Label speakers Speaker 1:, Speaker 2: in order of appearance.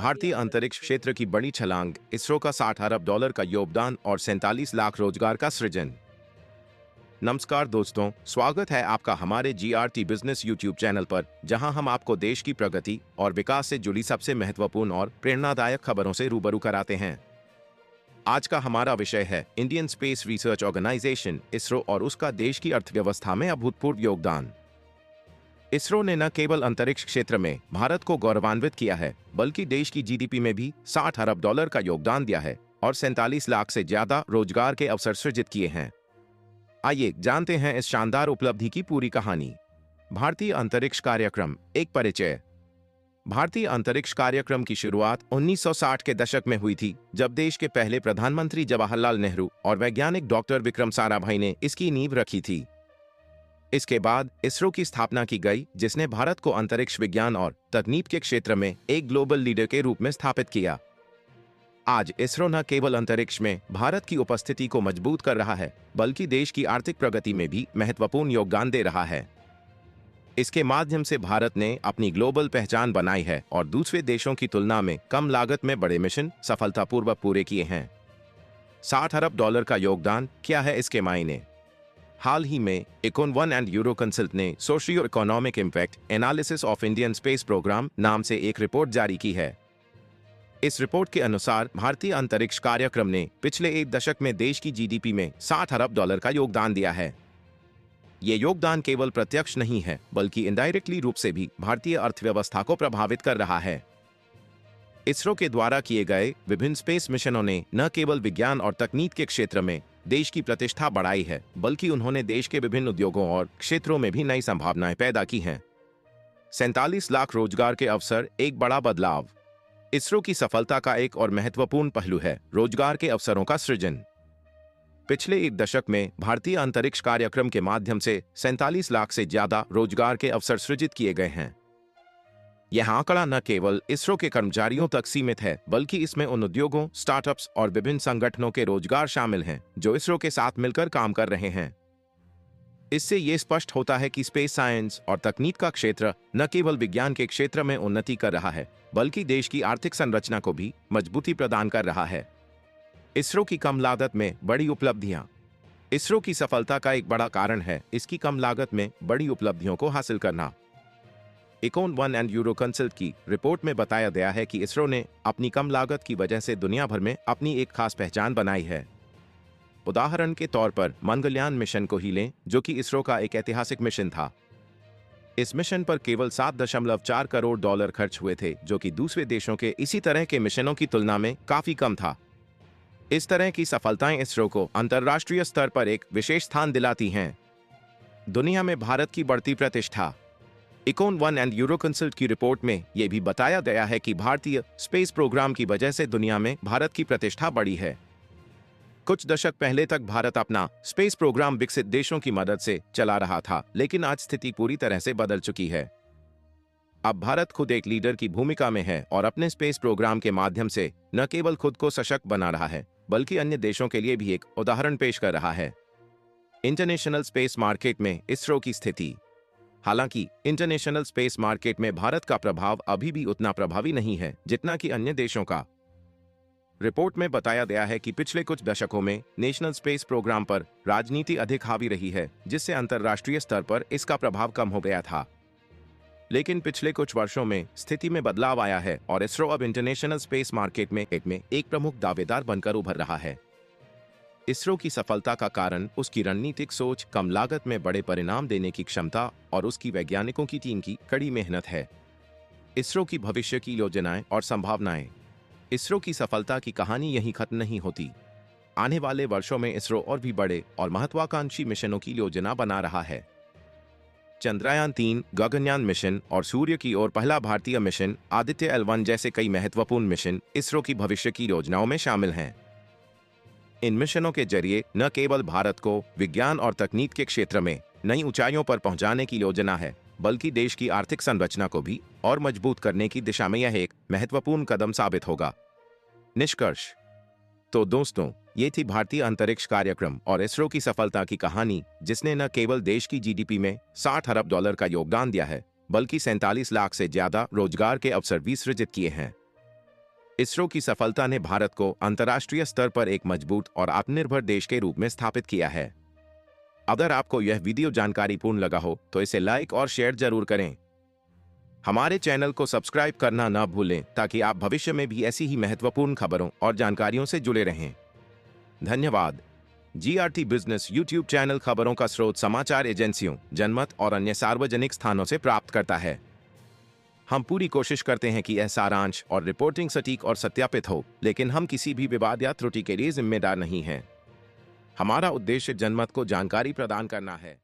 Speaker 1: भारतीय अंतरिक्ष क्षेत्र की बड़ी छलांग, इसरो का 60 अरब डॉलर का योगदान और 47 लाख रोजगार का सृजन। नमस्कार दोस्तों, स्वागत है आपका हमारे जीआरटी बिजनेस यूट्यूब चैनल पर, जहां हम आपको देश की प्रगति और विकास से जुड़ी सबसे महत्वपूर्ण और प्रेरणादायक खबरों से रूबरू कराते हैं। आज का हमारा विषय है Indian space research organisation ISRO और उसका देश की अर्थव्यवस्था में अभूतपूर्व योगदान। इसरो ने न केवल अंतरिक्ष क्षेत्र में भारत को गौरवान्वित किया है, बल्कि देश की जीडीपी में भी 60 अरब डॉलर का योगदान दिया है और 47 लाख से ज्यादा रोजगार के अवसर सृजित किए हैं। आइए जानते हैं इस शानदार उपलब्धि की पूरी कहानी। भारतीय अंतरिक्ष कार्यक्रम, एक परिचय। भारतीय अंतरिक्ष कार्यक्रम की शुरुआत 1960 के दशक में हुई थी, जब देश के पहले प्रधानमंत्री जवाहरलाल नेहरू और वैज्ञानिक डॉक्टर विक्रम साराभाई ने इसकी नींव रखी थी। इसके बाद इसरो की स्थापना की गई, जिसने भारत को अंतरिक्ष विज्ञान और तकनीक के क्षेत्र में एक ग्लोबल लीडर के रूप में स्थापित किया। आज इसरो न केवल अंतरिक्ष में भारत की उपस्थिति को मजबूत कर रहा है, बल्कि देश की आर्थिक प्रगति में भी महत्वपूर्ण योगदान दे रहा है। इसके माध्यम से भारत ने अपनी ग्लोबल पहचान बनाई है और दूसरे देशों की तुलना में कम लागत में बड़े मिशन सफलतापूर्वक पूरे किए हैं। 60 अरब डॉलर का योगदान, क्या है इसके मायने? हाल ही में econ1 एंड यूरोकंसल्ट ने socio economic impact analysis of Indian space programme नाम से एक रिपोर्ट जारी की है। इस रिपोर्ट के अनुसार भारतीय अंतरिक्ष कार्यक्रम ने पिछले एक दशक में देश की जीडीपी में 60 अरब डॉलर का योगदान दिया है। ये योगदान केवल प्रत्यक्ष नहीं है, बल्कि इनडायरेक्टली रूप से भी भारतीय अर्थव्यवस्था को प्रभावित कर रहा है। इसरो के द्वारा किए गए विभिन्न स्पेस मिशनों ने न केवल विज्ञान और तकनीक के क्षेत्र में देश की प्रतिष्ठा बढ़ाई है, बल्कि उन्होंने देश के विभिन्न उद्योगों और क्षेत्रों में भी नई संभावनाएं पैदा की हैं। 47 लाख रोजगार के अवसर, एक बड़ा बदलाव। इसरो की सफलता का एक और महत्वपूर्ण पहलू है रोजगार के अवसरों का सृजन। पिछले एक दशक में भारतीय अंतरिक्ष कार्यक्रम के माध्यम से 47 लाख से ज्यादा रोजगार के अवसर सृजित किए गए हैं। यह आंकड़ा न केवल इसरो के कर्मचारियों तक सीमित है, बल्कि इसमें उन उद्योगों, स्टार्टअप्स और विभिन्न संगठनों के रोजगार शामिल हैं जो इसरो के साथ मिलकर काम कर रहे हैं। इससे ये स्पष्ट होता है कि स्पेस साइंस और तकनीक का क्षेत्र न केवल विज्ञान के क्षेत्र में उन्नति कर रहा है, बल्कि देश की आर्थिक संरचना को भी मजबूती प्रदान कर रहा है। इसरो की कम लागत में बड़ी उपलब्धियां। इसरो की सफलता का एक बड़ा कारण है इसकी कम लागत में बड़ी उपलब्धियों को हासिल करना। econ1 एंड यूरोकंसल्ट की रिपोर्ट में बताया गया है कि इसरो ने अपनी कम लागत की वजह से दुनिया भर में अपनी एक खास पहचान बनाई है। उदाहरण के तौर पर मंगलयान मिशन को ही लें, जो कि इसरो का एक ऐतिहासिक मिशन था। इस मिशन पर केवल 7.4 करोड़ डॉलर खर्च हुए थे, जो कि दूसरे देशों के इसी तरह के मिशनों की तुलना में काफी कम था। इस तरह की सफलताएं इसरो को अंतर्राष्ट्रीय स्तर पर एक विशेष स्थान दिलाती हैं। दुनिया में भारत की बढ़ती प्रतिष्ठा। econ1 एंड यूरोकंसल्ट की रिपोर्ट में यह भी बताया गया है कि भारतीय स्पेस प्रोग्राम की वजह से दुनिया में भारत की प्रतिष्ठा बढ़ी है। कुछ दशक पहले तक भारत अपना स्पेस प्रोग्राम विकसित देशों की मदद से चला रहा था, लेकिन आज स्थिति पूरी तरह से बदल चुकी है। अब भारत खुद एक लीडर की भूमिका में है और अपने स्पेस प्रोग्राम के माध्यम से न केवल खुद को सशक्त बना रहा है, बल्कि अन्य देशों के लिए भी एक उदाहरण पेश कर रहा है। इंटरनेशनल स्पेस मार्केट में इसरो की स्थिति। हालांकि इंटरनेशनल स्पेस मार्केट में भारत का प्रभाव अभी भी उतना प्रभावी नहीं है जितना कि अन्य देशों का। रिपोर्ट में बताया गया है कि पिछले कुछ दशकों में नेशनल स्पेस प्रोग्राम पर राजनीति अधिक हावी रही है, जिससे अंतर्राष्ट्रीय स्तर पर इसका प्रभाव कम हो गया था। लेकिन पिछले कुछ वर्षों में स्थिति में बदलाव आया है और इसरो अब इंटरनेशनल स्पेस मार्केट में एक प्रमुख दावेदार बनकर उभर रहा है। इसरो की सफलता का कारण उसकी रणनीतिक सोच, कम लागत में बड़े परिणाम देने की क्षमता और उसकी वैज्ञानिकों की टीम की कड़ी मेहनत है। इसरो की भविष्य की योजनाएं और संभावनाएं। इसरो की सफलता की कहानी यहीं खत्म नहीं होती। आने वाले वर्षों में इसरो और भी बड़े और महत्वाकांक्षी मिशनों की योजना बना रहा है। चंद्रयान 3, गगनयान मिशन और सूर्य की ओर पहला भारतीय मिशन आदित्य L1 जैसे कई महत्वपूर्ण मिशन इसरो की भविष्य की योजनाओं में शामिल हैं। इन मिशनों के जरिए न केवल भारत को विज्ञान और तकनीक के क्षेत्र में नई ऊंचाइयों पर पहुंचाने की योजना है, बल्कि देश की आर्थिक संरचना को भी और मजबूत करने की दिशा में यह एक महत्वपूर्ण कदम साबित होगा। निष्कर्ष। तो दोस्तों, ये थी भारतीय अंतरिक्ष कार्यक्रम और इसरो की सफलता की कहानी, जिसने न केवल देश की जीडीपी में 60 अरब डॉलर का योगदान दिया है, बल्कि 47 लाख से ज्यादा रोजगार के अवसर भी सृजित किए हैं। इसरो की सफलता ने भारत को अंतर्राष्ट्रीय स्तर पर एक मजबूत और आत्मनिर्भर देश के रूप में स्थापित किया है। अगर आपको यह वीडियो जानकारीपूर्ण लगा हो तो इसे लाइक और शेयर जरूर करें। हमारे चैनल को सब्सक्राइब करना न भूलें ताकि आप भविष्य में भी ऐसी ही महत्वपूर्ण खबरों और जानकारियों से जुड़े रहें। धन्यवाद। जीआरटी बिजनेस यूट्यूब चैनल खबरों का स्रोत समाचार एजेंसियों, जनमत और अन्य सार्वजनिक स्थानों से प्राप्त करता है। हम पूरी कोशिश करते हैं कि यह सारांश और रिपोर्टिंग सटीक और सत्यापित हो, लेकिन हम किसी भी विवाद या त्रुटि के लिए जिम्मेदार नहीं हैं। हमारा उद्देश्य जनमत को जानकारी प्रदान करना है।